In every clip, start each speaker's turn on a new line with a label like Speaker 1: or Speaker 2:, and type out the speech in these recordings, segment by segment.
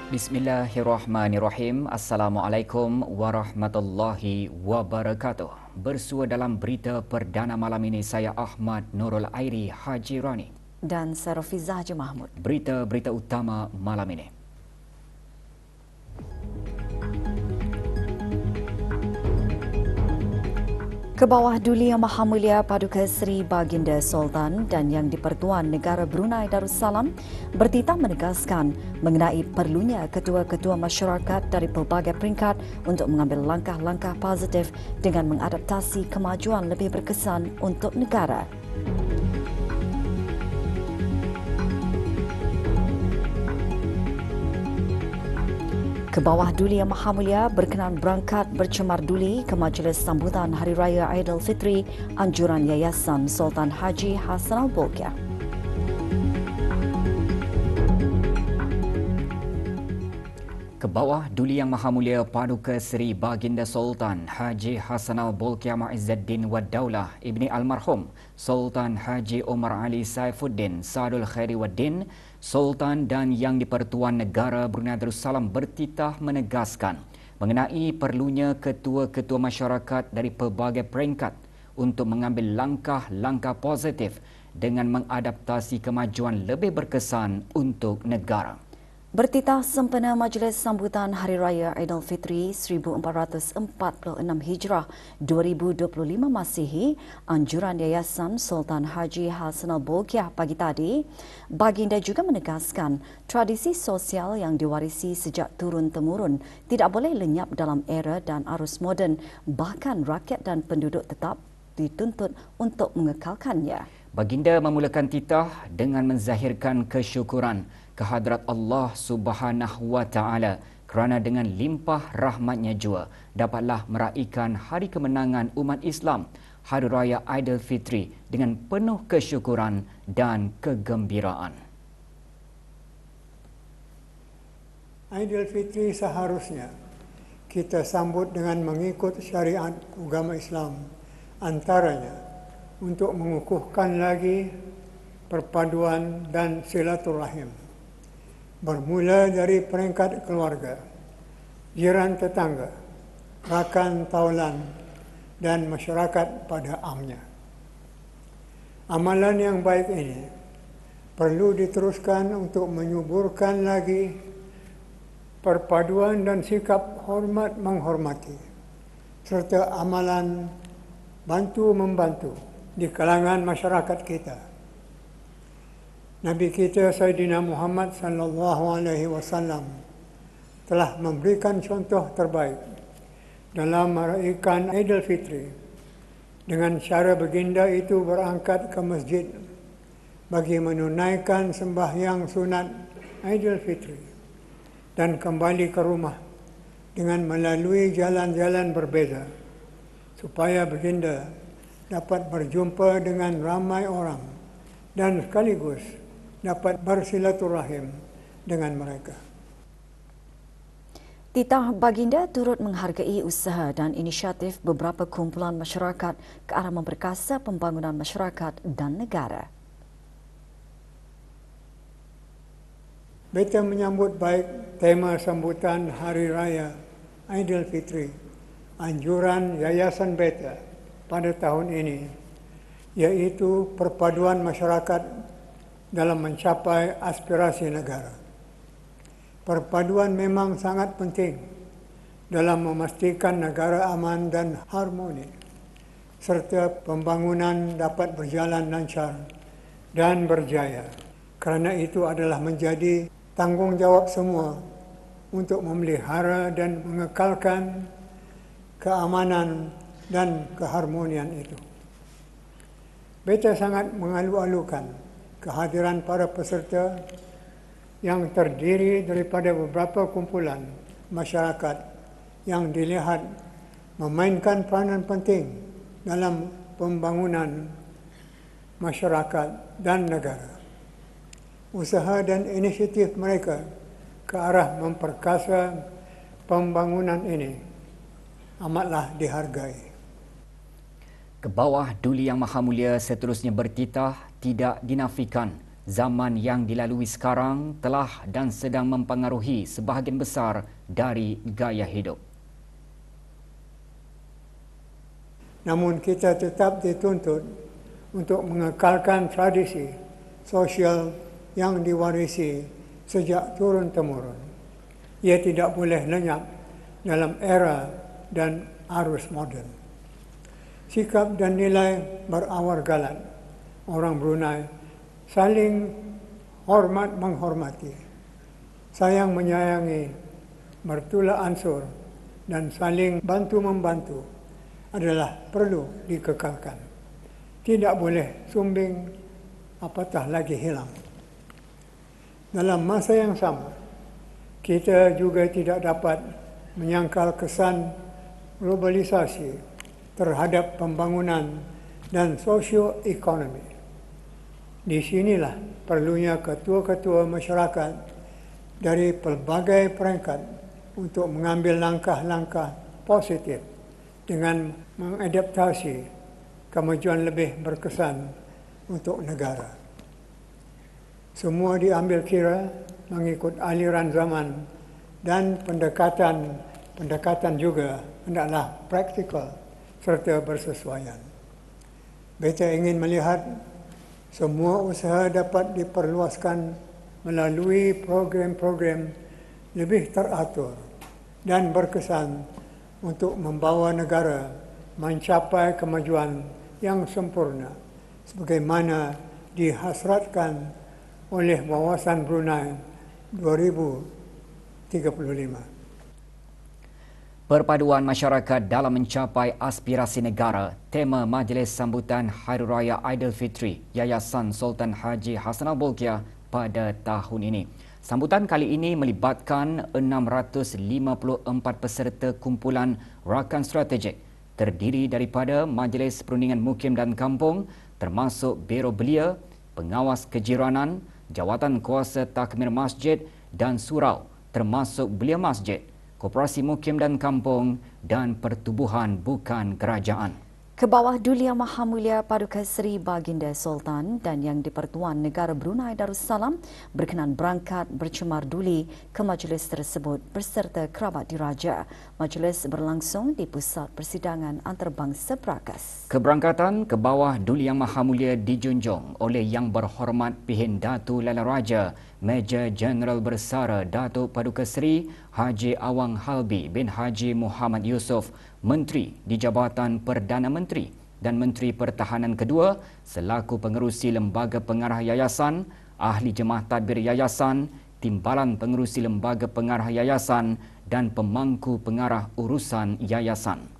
Speaker 1: Bismillahirrahmanirrahim. Assalamualaikum warahmatullahi wabarakatuh. Bersua dalam berita perdana malam ini, saya Ahmad Nurul Airi Haji Rani.
Speaker 2: Dan saya Rafizah Haji Mahmud.
Speaker 1: Berita-berita utama malam ini.
Speaker 2: Kebawah Duli Yang Maha Mulia Paduka Seri Baginda Sultan dan Yang di-Pertuan Negara Brunei Darussalam bertitah menegaskan mengenai perlunya ketua-ketua masyarakat dari pelbagai peringkat untuk mengambil langkah-langkah positif dengan mengadaptasi kemajuan lebih berkesan untuk negara. Kebawah Duli Yang Maha Mulia berkenan berangkat bercemar duli ke majlis sambutan Hari Raya Aidilfitri anjuran Yayasan Sultan Haji Hassanal Bolkiah.
Speaker 1: Kebawah Duli Yang Maha Mulia Paduka Seri Baginda Sultan Haji Hassanal Bolkiah Muizzuddin Wad Daulah Ibni Almarhum Sultan Haji Omar Ali Saifuddin Sadul Khairi Waddin Sultan dan Yang di-Pertuan Negara Brunei Darussalam bertitah menegaskan mengenai perlunya ketua-ketua masyarakat dari pelbagai peringkat untuk mengambil langkah-langkah positif dengan mengadaptasi kemajuan lebih berkesan untuk negara.
Speaker 2: Bertitah sempena Majlis Sambutan Hari Raya Aidilfitri 1446 Hijrah 2025 Masihi, anjuran Yayasan Sultan Haji Hassanal Bolkiah pagi tadi, Baginda juga menegaskan tradisi sosial yang diwarisi sejak turun-temurun tidak boleh lenyap dalam era dan arus moden, bahkan rakyat dan penduduk tetap dituntut untuk mengekalkannya.
Speaker 1: Baginda memulakan titah dengan menzahirkan kesyukuran kehadrat Allah Subhanahu wa Ta'ala kerana dengan limpah rahmatnya jua dapatlah meraihkan hari kemenangan umat Islam, Hari Raya Aidilfitri dengan penuh kesyukuran dan kegembiraan.
Speaker 3: Aidilfitri seharusnya kita sambut dengan mengikut syariat agama Islam, antaranya untuk mengukuhkan lagi perpaduan dan silaturahim. Bermula dari peringkat keluarga, jiran tetangga, rakan taulan dan masyarakat pada amnya. Amalan yang baik ini perlu diteruskan untuk menyuburkan lagi perpaduan dan sikap hormat menghormati serta amalan bantu-membantu di kalangan masyarakat kita. Nabi kita Sayyidina Muhammad sallallahu alaihi wasallam telah memberikan contoh terbaik dalam meraihkan Aidilfitri dengan cara baginda itu berangkat ke masjid bagi menunaikan sembahyang sunat Aidilfitri dan kembali ke rumah dengan melalui jalan-jalan berbeza supaya baginda dapat berjumpa dengan ramai orang dan sekaligus dapat bersilaturahim dengan mereka.
Speaker 2: Titah Baginda turut menghargai usaha dan inisiatif beberapa kumpulan masyarakat ke arah memperkasa pembangunan masyarakat dan negara.
Speaker 3: Beta menyambut baik tema sambutan Hari Raya Aidilfitri, anjuran Yayasan Beta pada tahun ini, iaitu perpaduan masyarakat dalam mencapai aspirasi negara. Perpaduan memang sangat penting dalam memastikan negara aman dan harmoni, serta pembangunan dapat berjalan lancar dan berjaya. Kerana itu adalah menjadi tanggungjawab semua untuk memelihara dan mengekalkan keamanan dan keharmonian itu. Beta sangat mengalu-alukan kehadiran para peserta yang terdiri daripada beberapa kumpulan masyarakat yang dilihat memainkan peranan penting dalam pembangunan masyarakat dan negara. Usaha dan inisiatif mereka ke arah memperkasa pembangunan ini amatlah dihargai.
Speaker 1: Kebawah Duli Yang Maha Mulia seterusnya bertitah tidak dinafikan Zaman yang dilalui sekarang telah dan sedang mempengaruhi sebahagian besar dari gaya hidup.
Speaker 3: Namun kita tetap dituntut untuk mengekalkan tradisi sosial yang diwarisi sejak turun-temurun. Ia tidak boleh lenyap dalam era dan arus moden. Sikap dan nilai berawal galan orang Brunei saling hormat menghormati, sayang menyayangi, bertolak ansur dan saling bantu-membantu adalah perlu dikekalkan. Tidak boleh sumbing apatah lagi hilang. Dalam masa yang sama, kita juga tidak dapat menyangkal kesan globalisasi terhadap pembangunan dan sosioekonomi. Di sinilah perlunya ketua-ketua masyarakat dari pelbagai peringkat untuk mengambil langkah-langkah positif dengan mengadaptasi kemajuan lebih berkesan untuk negara. Semua diambil kira mengikut aliran zaman dan pendekatan juga hendaklah praktikal serta bersesuaian. Beta ingin melihat semua usaha dapat diperluaskan melalui program-program lebih teratur dan berkesan untuk membawa negara mencapai kemajuan yang sempurna sebagaimana dihasratkan oleh Wawasan Brunei 2035.
Speaker 1: Perpaduan masyarakat dalam mencapai aspirasi negara, tema Majlis Sambutan Hari Raya Aidilfitri Yayasan Sultan Haji Hassanal Bolkiah pada tahun ini. Sambutan kali ini melibatkan 654 peserta kumpulan rakan strategik terdiri daripada Majlis Perundingan Mukim dan Kampung termasuk Biro Belia, Pengawas Kejiranan, Jawatan Kuasa Takmir Masjid dan Surau termasuk Belia Masjid, Koperasi Mukim dan Kampung dan Pertubuhan Bukan Kerajaan.
Speaker 2: Kebawah Duli Yang Maha Mulia Paduka Seri Baginda Sultan dan Yang di-Pertuan Negara Brunei Darussalam berkenan berangkat bercemar duli ke majlis tersebut berserta kerabat diraja. Majlis berlangsung di Pusat Persidangan Antarabangsa Brakas.
Speaker 1: Keberangkatan ke bawah Duli Yang Maha Mulia dijunjung oleh Yang Berhormat Pihin Datu Lala Raja Major Jeneral Bersara Datuk Paduka Seri Haji Awang Halbi bin Haji Muhammad Yusof, Menteri di Jabatan Perdana Menteri dan Menteri Pertahanan kedua selaku pengerusi Lembaga Pengarah Yayasan, Ahli Jemaah Tadbir Yayasan, Timbalan Pengerusi Lembaga Pengarah Yayasan dan Pemangku Pengarah Urusan Yayasan.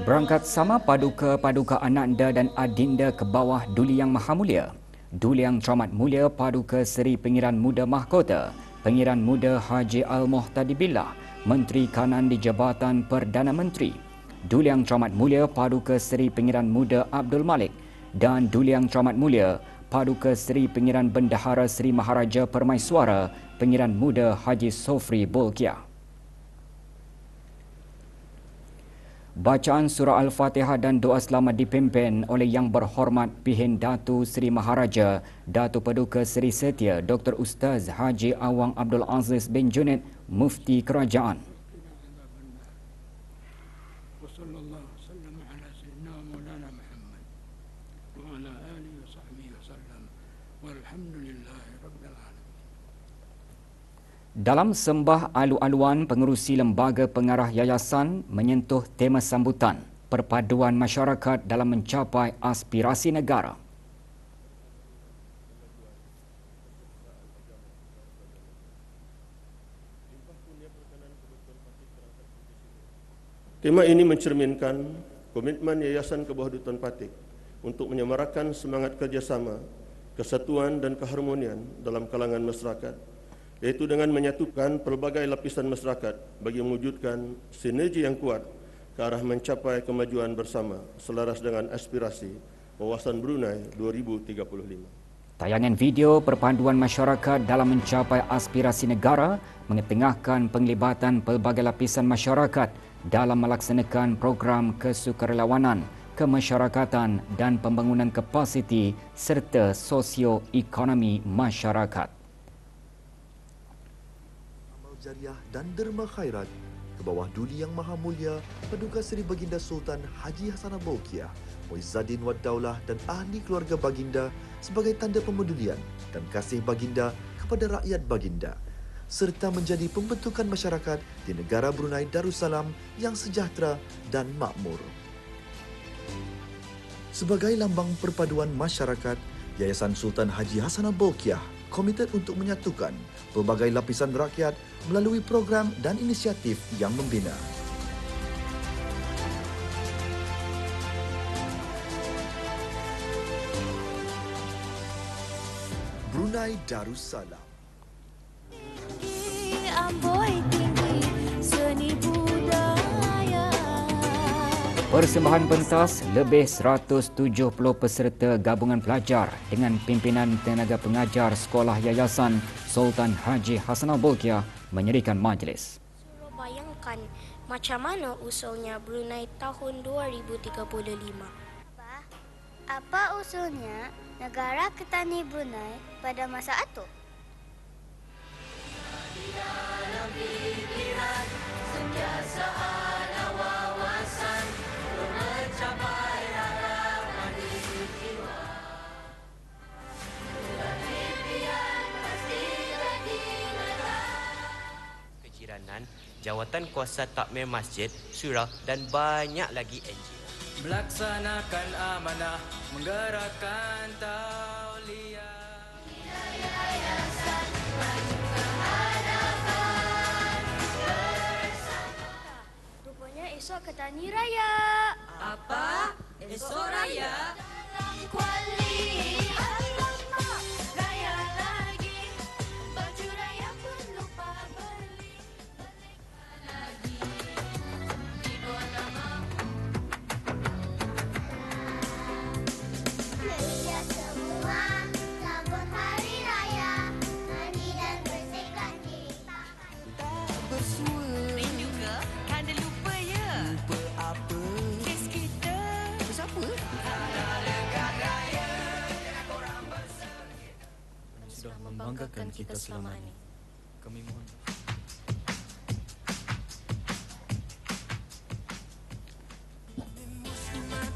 Speaker 1: Berangkat sama paduka-paduka ananda dan adinda ke bawah Duli Yang Maha Mulia. Duli Yang Teramat Mulia Paduka Seri Pengiran Muda Mahkota, Pengiran Muda Haji Al-Muhtadi Billah, Menteri Kanan di Jabatan Perdana Menteri. Duli Yang Teramat Mulia Paduka Seri Pengiran Muda Abdul Malik dan Duli Yang Teramat Mulia Paduka Seri Pengiran Bendahara Seri Maharaja Permaiswara, Pengiran Muda Haji Sofri Bolkiah. Bacaan surah Al-Fatihah dan doa selamat dipimpin oleh Yang Berhormat Pihin Datu Seri Maharaja Datu Paduka Seri Setia Dr. Ustaz Haji Awang Abdul Aziz bin Junid, Mufti Kerajaan. Dalam sembah alu-aluan, pengerusi Lembaga Pengarah Yayasan menyentuh tema sambutan perpaduan masyarakat dalam mencapai aspirasi negara.
Speaker 4: Tema ini mencerminkan komitmen Yayasan Ke Bawah Dutuan Patik untuk menyemarakan semangat kerjasama, kesatuan dan keharmonian dalam kalangan masyarakat, iaitu dengan menyatukan pelbagai lapisan masyarakat bagi mewujudkan sinergi yang kuat ke arah mencapai kemajuan bersama selaras dengan aspirasi Wawasan Brunei 2035.
Speaker 1: Tayangan video perpanduan masyarakat dalam mencapai aspirasi negara mengetengahkan penglibatan pelbagai lapisan masyarakat dalam melaksanakan program kesukarelawanan, kemasyarakatan dan pembangunan kapasiti serta sosioekonomi masyarakat.
Speaker 5: Amal jariah dan derma khairat ke bawah Duli Yang Maha Mulia Paduka Seri Baginda Sultan Haji Hassanal Bolkiah Muizzaddin Wad Daulah dan ahli keluarga Baginda sebagai tanda pemedulian dan kasih Baginda kepada rakyat Baginda, serta menjadi pembentukan masyarakat di negara Brunei Darussalam yang sejahtera dan makmur. Sebagai lambang perpaduan masyarakat, Yayasan Sultan Haji Hassanal Bolkiah komited untuk menyatukan pelbagai lapisan rakyat melalui program dan inisiatif yang membina. Brunei Darussalam.
Speaker 1: Persembahan pentas lebih 170 peserta gabungan pelajar dengan pimpinan tenaga pengajar Sekolah Yayasan Sultan Haji Hassanal Bolkiah menyerikan majlis.
Speaker 6: Bayangkan macam mana usulnya Brunei tahun 2035.
Speaker 7: Apa usulnya negara Ketani Brunei pada masa itu?
Speaker 8: Kejiranan, Jawatan Kuasa Takmir Masjid, Surah dan banyak lagi NGO.
Speaker 9: Melaksanakan amanah, menggerakkan tauliah.
Speaker 7: Rupanya esok Ketani Raya.
Speaker 10: Apa? Esok Raya?
Speaker 9: Sudah membanggakan kita selama ini. Kami mohon.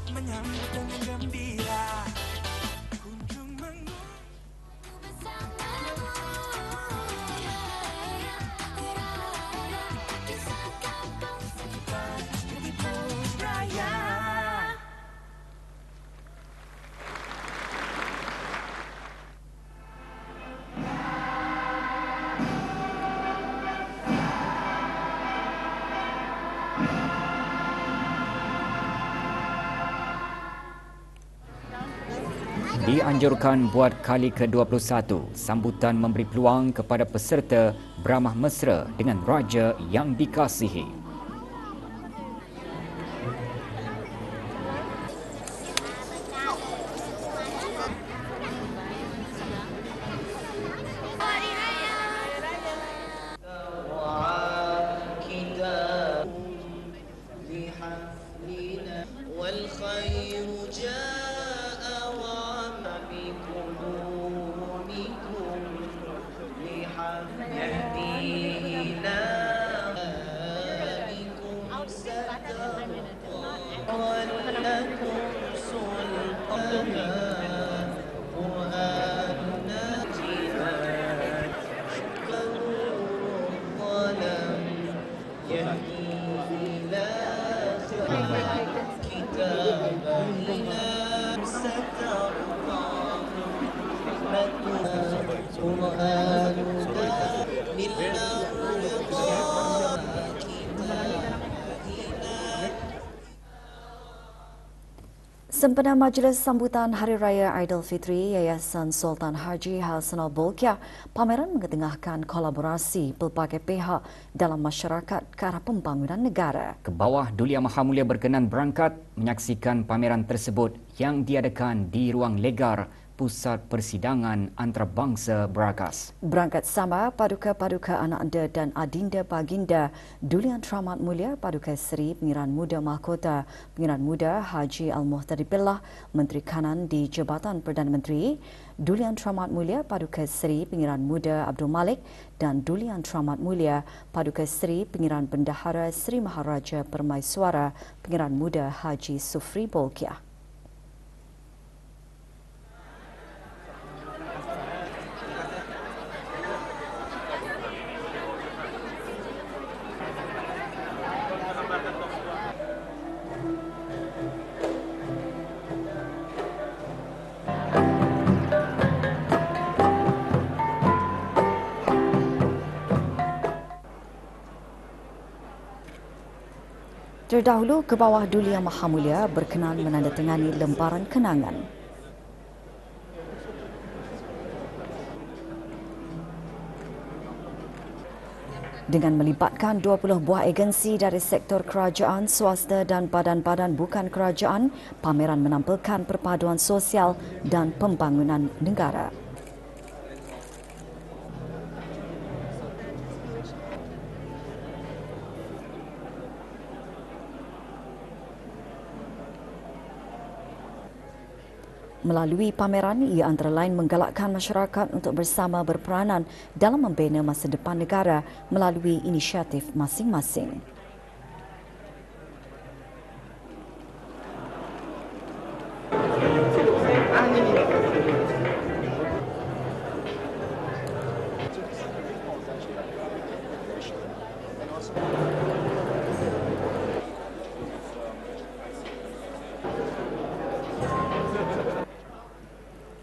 Speaker 9: Menyambut dengan gembira. Kunjung
Speaker 1: Dianjurkan buat kali ke-21, sambutan memberi peluang kepada peserta beramah mesra dengan raja yang dikasihi.
Speaker 2: Sempena majlis sambutan Hari Raya Aidilfitri, Yayasan Sultan Haji Hassanal Bolkiah, pameran mengetengahkan kolaborasi pelbagai pihak dalam masyarakat ke arah pembangunan negara.
Speaker 1: Kebawah Duli Yang Maha Mulia berkenan berangkat menyaksikan pameran tersebut yang diadakan di Ruang Legar, Pusat Persidangan Antarabangsa Berakas.
Speaker 2: Berangkat sama Paduka-Paduka Anak Anda dan Adinda Baginda Duli Yang Teramat Mulia Paduka Seri Pengiran Muda Mahkota Pengiran Muda Haji Al-Muhtadi Billah, Menteri Kanan di Jabatan Perdana Menteri, Duli Yang Teramat Mulia Paduka Seri Pengiran Muda Abdul Malik dan Duli Yang Teramat Mulia Paduka Seri Pengiran Bendahara Seri Maharaja Permaiswara Pengiran Muda Haji Sufri Bolkiah. Terdahulu, Kebawah Duli Yang Maha Mulia berkenan menandatangani lembaran kenangan. Dengan melibatkan 20 buah agensi dari sektor kerajaan, swasta dan badan-badan bukan kerajaan, pameran menampilkan perpaduan sosial dan pembangunan negara. Melalui pameran, ia antara lain menggalakkan masyarakat untuk bersama berperanan dalam membina masa depan negara melalui inisiatif masing-masing.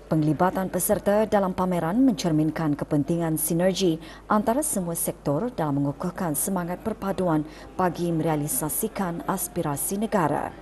Speaker 2: Penglibatan peserta dalam pameran mencerminkan kepentingan sinergi antara semua sektor dalam mengukuhkan semangat perpaduan bagi merealisasikan aspirasi negara.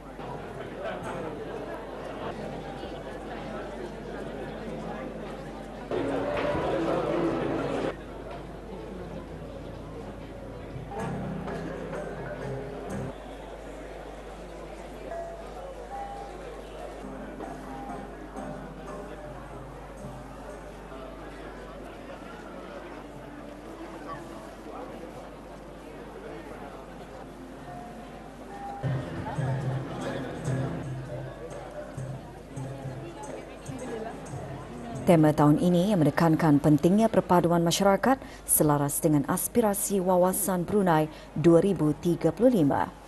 Speaker 2: Tema tahun ini yang menekankan pentingnya perpaduan masyarakat selaras dengan aspirasi Wawasan Brunei 2035.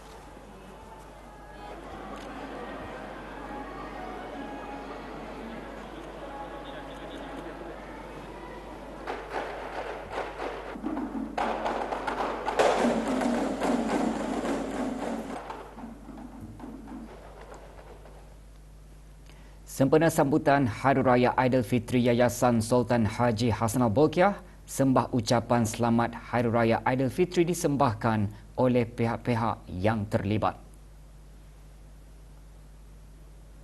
Speaker 1: Sempena sambutan Hari Raya Aidilfitri, Yayasan Sultan Haji Hassanal Bolkiah, sembah ucapan selamat Hari Raya Aidilfitri disembahkan oleh pihak-pihak yang terlibat.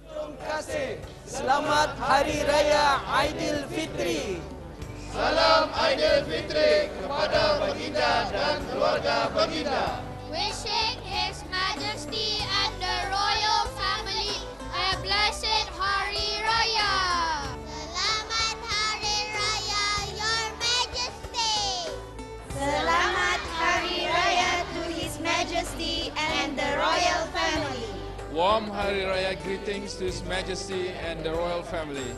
Speaker 11: Terima kasih. Selamat Hari Raya Aidilfitri.
Speaker 12: Salam Aidilfitri kepada Baginda dan keluarga Baginda.
Speaker 7: Wishing His Majesty and the royal family a blessed Hari Raya. Selamat Hari Raya, Your Majesty.
Speaker 10: Selamat Hari Raya to His Majesty and the royal family.
Speaker 13: Warm Hari Raya greetings to His Majesty and the royal family.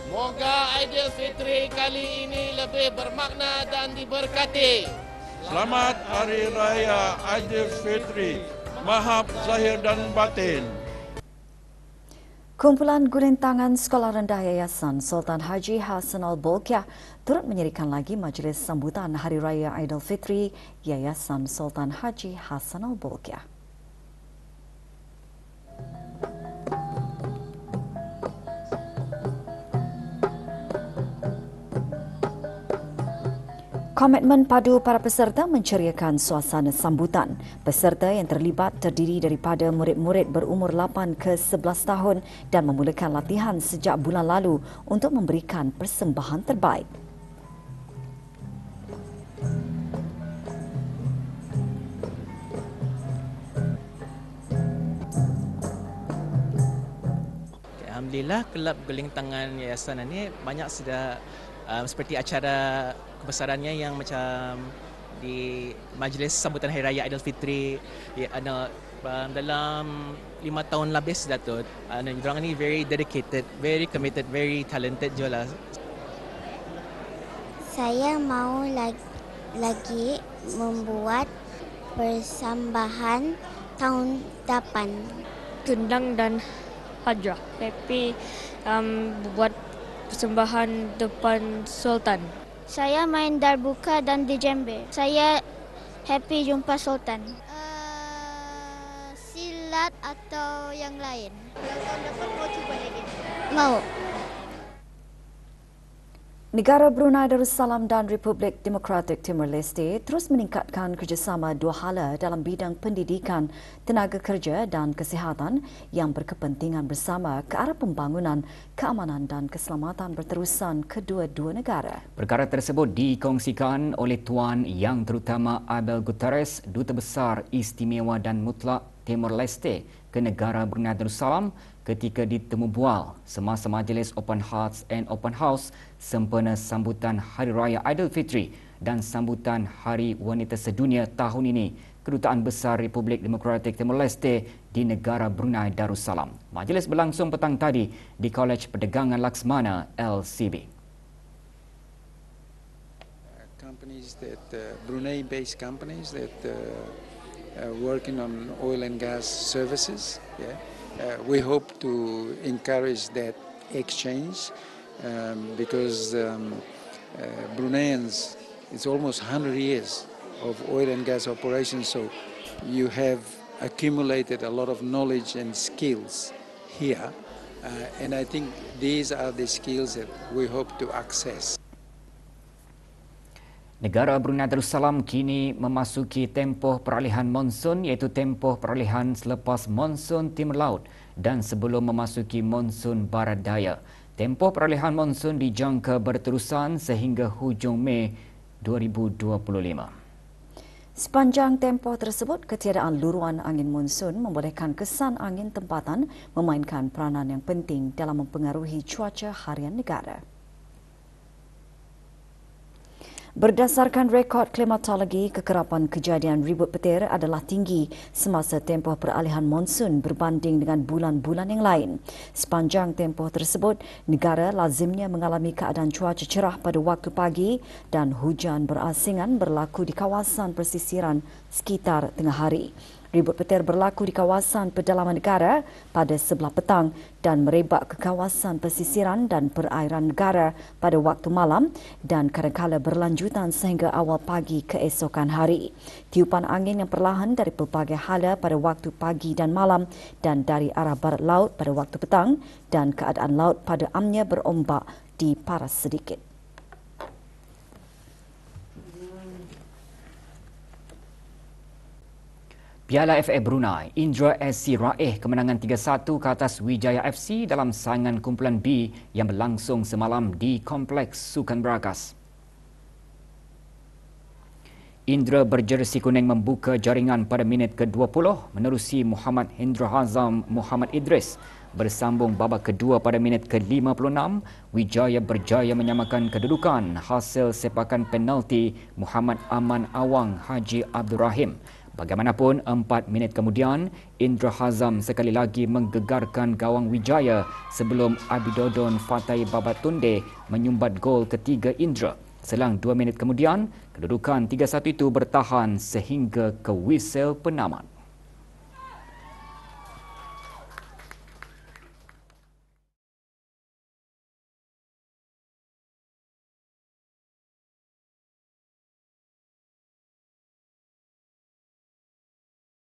Speaker 12: Moga Aidilfitri kali ini lebih bermakna dan diberkati.
Speaker 13: Selamat Hari Raya Aidilfitri, mahab zahir dan batin.
Speaker 2: Kumpulan Gulintangan Sekolah Rendah Yayasan Sultan Haji Hassanal Bolkiah turut menyerikan lagi majlis sambutan Hari Raya Aidilfitri Yayasan Sultan Haji Hassanal Bolkiah. Komitmen padu para peserta menceriakan suasana sambutan. Peserta yang terlibat terdiri daripada murid-murid berumur 8 ke 11 tahun dan memulakan latihan sejak bulan lalu untuk memberikan persembahan terbaik.
Speaker 14: Alhamdulillah, kelab guling tangan yayasan ini banyak sudah seperti acara kebesarannya yang macam di majlis sambutan Hari Raya Aidilfitri dalam 5 tahun lebih sudah tu. Diorang ni very dedicated, very committed, very talented juga lah.
Speaker 7: Saya mau lagi membuat persembahan tahun depan.
Speaker 15: Gendang dan hajah. Happy buat persembahan depan Sultan.
Speaker 7: Saya main darbuka dan dijembe. Saya happy jumpa Sultan. Silat atau yang lain? Yang tahun depan mau cuba lagi? Mau.
Speaker 2: Negara Brunei Darussalam dan Republik Demokratik Timur Leste terus meningkatkan kerjasama dua hala dalam bidang pendidikan, tenaga kerja dan kesihatan yang berkepentingan bersama ke arah pembangunan, keamanan dan keselamatan berterusan kedua-dua negara.
Speaker 1: Perkara tersebut dikongsikan oleh Tuan Yang Terutama Abel Guterres, Duta Besar Istimewa dan Mutlak Timur Leste ke negara Brunei Darussalam ketika ditemu bual semasa majlis Open Hearts and Open House sempena sambutan Hari Raya Aidilfitri dan sambutan Hari Wanita Sedunia tahun ini Kedutaan Besar Republik Demokratik Timur Leste di negara Brunei Darussalam. Majlis berlangsung petang tadi di Kolej Perdagangan Laksmana LCB.
Speaker 16: Companies that Brunei-based companies that working on oil and gas services. Yeah. We hope to encourage that exchange because Bruneians, it's almost 100 years of oil and gas operations, so you have accumulated a lot of knowledge and skills here, and I think these are the skills that we hope to access.
Speaker 1: Negara Brunei Darussalam kini memasuki tempoh peralihan monsun iaitu tempoh peralihan selepas monsun timur laut dan sebelum memasuki monsun barat daya. Tempoh peralihan monsun dijangka berterusan sehingga hujung Mei 2025.
Speaker 2: Sepanjang tempoh tersebut, ketiadaan luruan angin monsun membolehkan kesan angin tempatan memainkan peranan yang penting dalam mempengaruhi cuaca harian negara. Berdasarkan rekod klimatologi, kekerapan kejadian ribut petir adalah tinggi semasa tempoh peralihan monsun berbanding dengan bulan-bulan yang lain. Sepanjang tempoh tersebut, negara lazimnya mengalami keadaan cuaca cerah pada waktu pagi dan hujan berasingan berlaku di kawasan pesisiran sekitar tengah hari. Ribut petir berlaku di kawasan pedalaman negara pada sebelah petang dan merebak ke kawasan pesisiran dan perairan negara pada waktu malam dan kadang-kala berlanjutan sehingga awal pagi keesokan hari. Tiupan angin yang perlahan dari pelbagai hala pada waktu pagi dan malam dan dari arah barat laut pada waktu petang dan keadaan laut pada amnya berombak diparas sedikit.
Speaker 1: Piala FA Brunei, Indra SC raih kemenangan 3-1 ke atas Wijaya FC dalam saingan kumpulan B yang berlangsung semalam di Kompleks Sukan Berakas. Indra berjersi kuning membuka jaringan pada minit ke-20 menerusi Muhammad Hendra Hazam Muhammad Idris. Bersambung babak kedua pada minit ke-56, Wijaya berjaya menyamakan kedudukan hasil sepakan penalti Muhammad Aman Awang Haji Abdul Rahim. Bagaimanapun, 4 minit kemudian, Indra Hazam sekali lagi menggegarkan gawang Wijaya sebelum Abidodon Fatai Babatunde menyumbat gol ketiga Indra. Selang 2 minit kemudian, kedudukan 3-1 itu bertahan sehingga ke whistle penamat.